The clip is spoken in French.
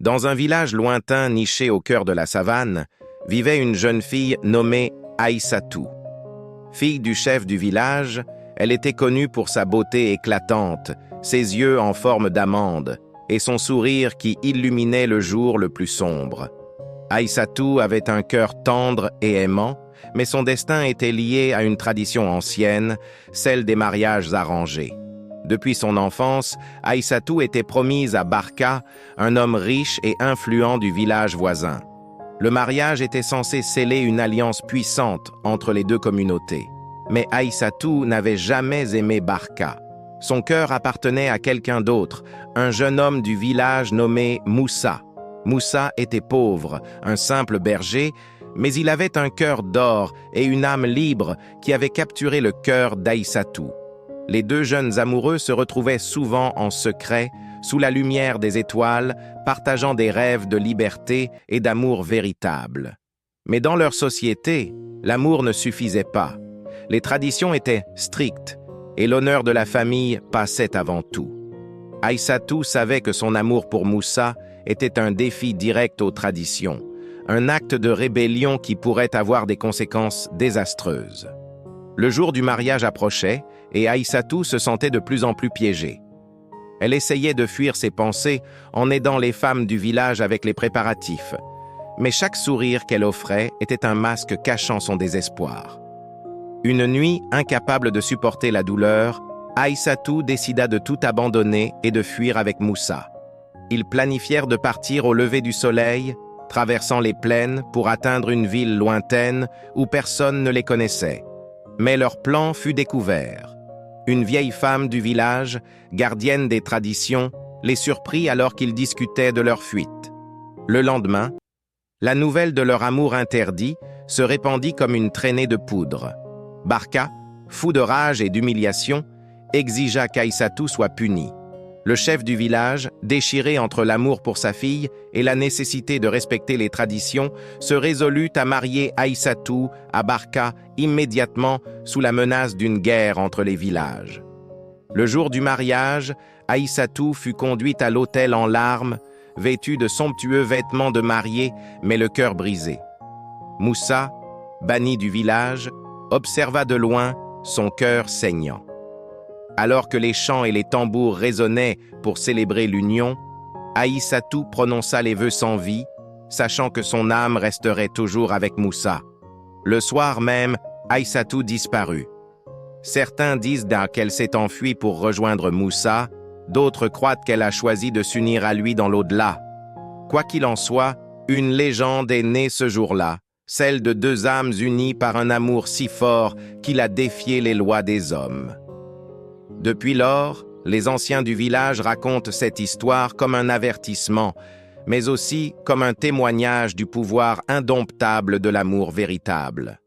Dans un village lointain niché au cœur de la savane, vivait une jeune fille nommée Aïssatou. Fille du chef du village, elle était connue pour sa beauté éclatante, ses yeux en forme d'amande et son sourire qui illuminait le jour le plus sombre. Aïssatou avait un cœur tendre et aimant, mais son destin était lié à une tradition ancienne, celle des mariages arrangés. Depuis son enfance, Aïssatou était promise à Barka, un homme riche et influent du village voisin. Le mariage était censé sceller une alliance puissante entre les deux communautés. Mais Aïssatou n'avait jamais aimé Barka. Son cœur appartenait à quelqu'un d'autre, un jeune homme du village nommé Moussa. Moussa était pauvre, un simple berger, mais il avait un cœur d'or et une âme libre qui avait capturé le cœur d'Aïssatou. Les deux jeunes amoureux se retrouvaient souvent en secret, sous la lumière des étoiles, partageant des rêves de liberté et d'amour véritable. Mais dans leur société, l'amour ne suffisait pas. Les traditions étaient strictes et l'honneur de la famille passait avant tout. Aïssatou savait que son amour pour Moussa était un défi direct aux traditions, un acte de rébellion qui pourrait avoir des conséquences désastreuses. Le jour du mariage approchait et Aïssatou se sentait de plus en plus piégée. Elle essayait de fuir ses pensées en aidant les femmes du village avec les préparatifs, mais chaque sourire qu'elle offrait était un masque cachant son désespoir. Une nuit, incapable de supporter la douleur, Aïssatou décida de tout abandonner et de fuir avec Moussa. Ils planifièrent de partir au lever du soleil, traversant les plaines pour atteindre une ville lointaine où personne ne les connaissait. Mais leur plan fut découvert. Une vieille femme du village, gardienne des traditions, les surprit alors qu'ils discutaient de leur fuite. Le lendemain, la nouvelle de leur amour interdit se répandit comme une traînée de poudre. Barka, fou de rage et d'humiliation, exigea qu'Aïssatou soit punie. Le chef du village, déchiré entre l'amour pour sa fille et la nécessité de respecter les traditions, se résolut à marier Aïssatou à Barka immédiatement sous la menace d'une guerre entre les villages. Le jour du mariage, Aïssatou fut conduite à l'autel en larmes, vêtue de somptueux vêtements de mariée, mais le cœur brisé. Moussa, banni du village, observa de loin, son cœur saignant. Alors que les chants et les tambours résonnaient pour célébrer l'union, Aïssatou prononça les vœux sans vie, sachant que son âme resterait toujours avec Moussa. Le soir même, Aïssatou disparut. Certains disent qu'elle s'est enfuie pour rejoindre Moussa, d'autres croient qu'elle a choisi de s'unir à lui dans l'au-delà. Quoi qu'il en soit, une légende est née ce jour-là, celle de deux âmes unies par un amour si fort qu'il a défié les lois des hommes. Depuis lors, les anciens du village racontent cette histoire comme un avertissement, mais aussi comme un témoignage du pouvoir indomptable de l'amour véritable.